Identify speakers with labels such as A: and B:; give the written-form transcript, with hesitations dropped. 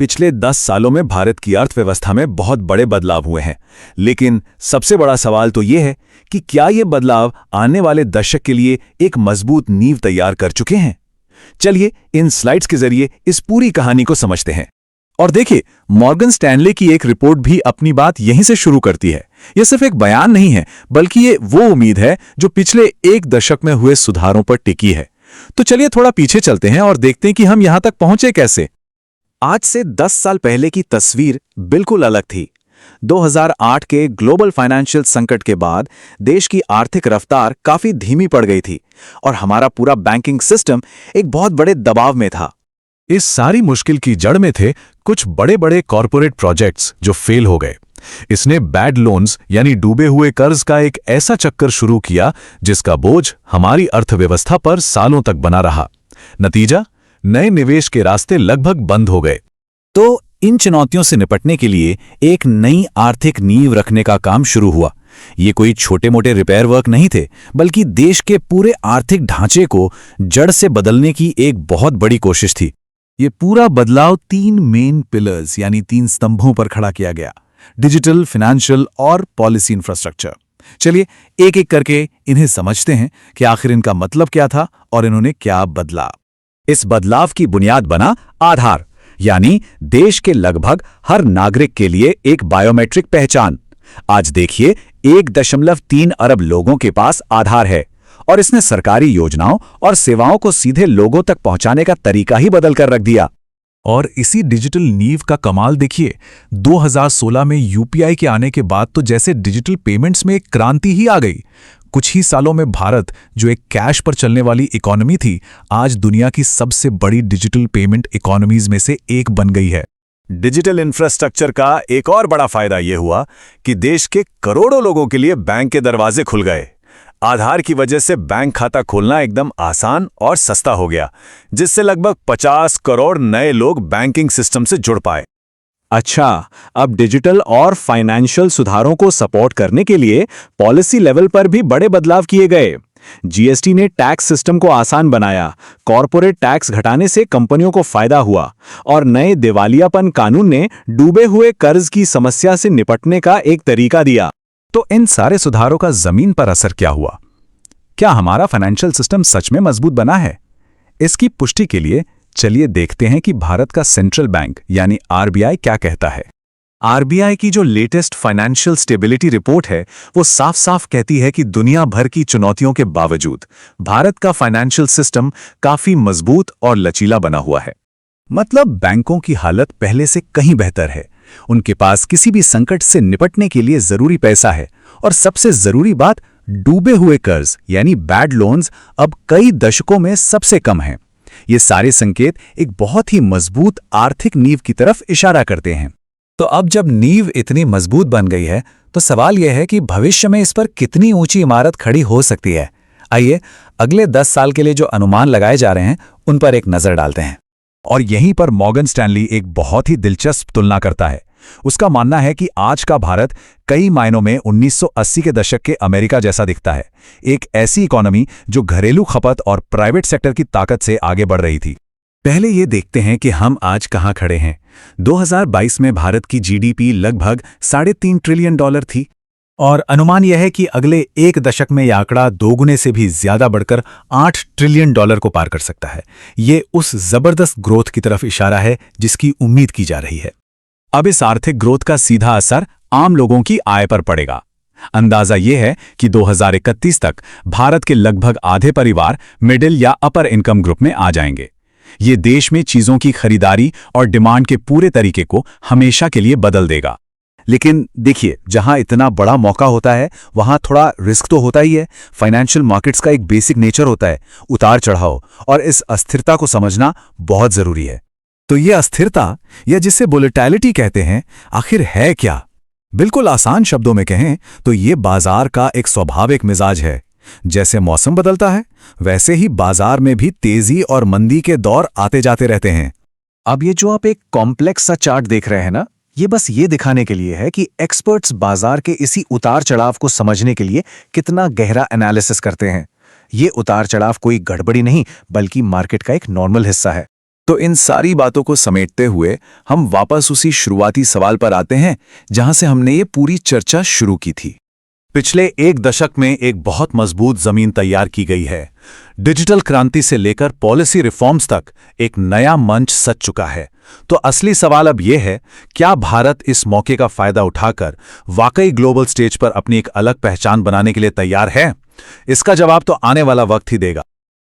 A: पिछले 10 सालों में भारत की अर्थव्यवस्था में बहुत बड़े बदलाव हुए हैं, लेकिन सबसे बड़ा सवाल तो ये है कि क्या ये बदलाव आने वाले दशक के लिए एक मजबूत नींव तैयार कर चुके हैं। चलिए इन स्लाइड्स के जरिए इस पूरी कहानी को समझते हैं। और देखिए, मॉर्गन स्टैनले की एक रिपोर्ट भी अपनी बात यहीं से शुरू करती है। यह सिर्फ एक बयान नहीं है, बल्कि ये वो उम्मीद है जो पिछले एक दशक में हुए सुधारों पर टिकी है। तो चलिए थोड़ा पीछे चलते हैं और देखते हैं कि हम यहां तक पहुंचे कैसे। आज से 10 साल पहले की तस्वीर बिल्कुल अलग थी। 2008 के ग्लोबल फाइनेंशियल संकट के बाद देश की आर्थिक रफ्तार काफी धीमी पड़ गई थी और हमारा पूरा बैंकिंग सिस्टम एक बहुत बड़े दबाव में था।
B: इस सारी मुश्किल की जड़ में थे कुछ बड़े बड़े कॉरपोरेट प्रोजेक्ट्स जो फेल हो गए। इसने बैड लोन्स यानी डूबे हुए कर्ज का एक ऐसा चक्कर शुरू किया जिसका बोझ हमारी अर्थव्यवस्था पर सालों तक बना रहा। नतीजा, नए निवेश के रास्ते लगभग बंद हो गए।
A: तो इन चुनौतियों से निपटने के लिए एक नई आर्थिक नींव रखने का काम शुरू हुआ। ये कोई छोटे मोटे रिपेयर वर्क नहीं थे, बल्कि देश के पूरे आर्थिक ढांचे को जड़ से बदलने की एक बहुत बड़ी कोशिश थी। ये पूरा बदलाव 3 मेन पिलर्स यानी 3 स्तंभों पर खड़ा किया गया: डिजिटल, फाइनेंशियल और पॉलिसी इंफ्रास्ट्रक्चर। चलिए एक एक करके इन्हें समझते हैं कि आखिर इनका मतलब क्या था और इन्होंने क्या बदला। इस बदलाव की बुनियाद बना आधार, यानी देश के लगभग हर नागरिक के लिए एक बायोमेट्रिक पहचान। आज देखिए, 1.3 अरब लोगों के पास आधार है और इसने सरकारी योजनाओं और सेवाओं को सीधे लोगों तक पहुंचाने का तरीका ही बदल कर रख दिया।
B: और इसी डिजिटल नींव का कमाल देखिए, 2016 में यूपीआई के आने के बाद तो जैसे डिजिटल पेमेंट्स में एक क्रांति ही आ गई। कुछ ही सालों में भारत, जो एक कैश पर चलने वाली इकोनॉमी थी, आज दुनिया की सबसे बड़ी डिजिटल पेमेंट इकोनॉमीज में से एक बन गई है।
A: डिजिटल इंफ्रास्ट्रक्चर का एक और बड़ा फायदा यह हुआ कि देश के करोड़ों लोगों के लिए बैंक के दरवाजे खुल गए। आधार की वजह से बैंक खाता खोलना एकदम आसान और सस्ता हो गया, जिससे लगभग 50 करोड़ नए लोग बैंकिंग सिस्टम से जुड़ पाए। अच्छा, अब डिजिटल और फाइनेंशियल सुधारों को सपोर्ट करने के लिए पॉलिसी लेवल पर भी बड़े बदलाव किए गए। जीएसटी ने टैक्स सिस्टम को आसान बनाया, कॉर्पोरेट टैक्स घटाने से कंपनियों को फायदा हुआ और नए दिवालियापन कानून ने डूबे हुए कर्ज की समस्या से निपटने का एक तरीका दिया। तो इन सारे सुधारों का जमीन पर असर क्या हुआ? क्या हमारा फाइनेंशियल सिस्टम सच में मजबूत बना है? इसकी पुष्टि के लिए चलिए देखते हैं कि भारत का सेंट्रल बैंक यानी आरबीआई क्या कहता है। आरबीआई की जो लेटेस्ट फाइनेंशियल स्टेबिलिटी रिपोर्ट है, वो साफ साफ कहती है कि दुनिया भर की चुनौतियों के बावजूद भारत का फाइनेंशियल सिस्टम काफी मजबूत और लचीला बना हुआ है। मतलब बैंकों की हालत पहले से कहीं बेहतर है। उनके पास किसी भी संकट से निपटने के लिए जरूरी पैसा है और सबसे जरूरी बात, डूबे हुए कर्ज यानी बैड लोन्स अब कई दशकों में सबसे कम हैं। ये सारे संकेत एक बहुत ही मजबूत आर्थिक नींव की तरफ इशारा करते हैं। तो अब जब नींव इतनी मजबूत बन गई है, तो सवाल यह है कि भविष्य में इस पर कितनी ऊंची इमारत खड़ी हो सकती है। आइए अगले 10 साल के लिए जो अनुमान लगाए जा रहे हैं, उन पर एक नजर डालते हैं। और यहीं पर मॉर्गन स्टैनली एक बहुत ही दिलचस्प तुलना करता है। उसका मानना है कि आज का भारत कई मायनों में 1980 के दशक के अमेरिका जैसा दिखता है, एक ऐसी इकोनॉमी जो घरेलू खपत और प्राइवेट सेक्टर की ताकत से आगे बढ़ रही थी। पहले ये देखते हैं कि हम आज कहां खड़े हैं। 2022 में भारत की जीडीपी लगभग $3.5 ट्रिलियन थी और अनुमान यह है कि अगले एक दशक में यह आंकड़ा दोगुने से भी ज्यादा बढ़कर $8 ट्रिलियन को पार कर सकता है। ये उस जबरदस्त ग्रोथ की तरफ इशारा है जिसकी उम्मीद की जा रही है। अब इस आर्थिक ग्रोथ का सीधा असर आम लोगों की आय पर पड़ेगा। अंदाजा यह है कि 2031 तक भारत के लगभग आधे परिवार मिडिल या अपर इनकम ग्रुप में आ जाएंगे। ये देश में चीजों की खरीदारी और डिमांड के पूरे तरीके को हमेशा के लिए बदल देगा। लेकिन देखिए, जहां इतना बड़ा मौका होता है, वहां थोड़ा रिस्क तो होता ही है। फाइनेंशियल मार्केट्स का एक बेसिक नेचर होता है, उतार चढ़ाव, और इस अस्थिरता को समझना बहुत जरूरी है। तो ये अस्थिरता, या जिसे वोलेटिलिटी कहते हैं, आखिर है क्या? बिल्कुल आसान शब्दों में कहें तो ये बाजार का एक स्वाभाविक मिजाज है। जैसे मौसम बदलता है, वैसे ही बाजार में भी तेजी और मंदी के दौर आते जाते रहते हैं। अब ये जो आप एक कॉम्प्लेक्स सा चार्ट देख रहे हैं ना, ये बस ये दिखाने के लिए है कि एक्सपर्ट्स बाजार के इसी उतार चढ़ाव को समझने के लिए कितना गहरा एनालिसिस करते हैं। ये उतार चढ़ाव कोई गड़बड़ी नहीं, बल्कि मार्केट का एक नॉर्मल हिस्सा है।
C: तो इन सारी बातों को समेटते हुए हम वापस उसी शुरुआती सवाल पर आते हैं जहां से हमने ये पूरी चर्चा शुरू की थी।
B: पिछले एक दशक में एक बहुत मजबूत जमीन तैयार की गई है। डिजिटल क्रांति से लेकर पॉलिसी रिफॉर्म्स तक एक नया मंच सज चुका है। तो असली सवाल अब यह है, क्या भारत इस मौके का फायदा उठाकर वाकई ग्लोबल स्टेज पर अपनी एक अलग पहचान बनाने के लिए तैयार है? इसका जवाब तो आने वाला वक्त ही देगा।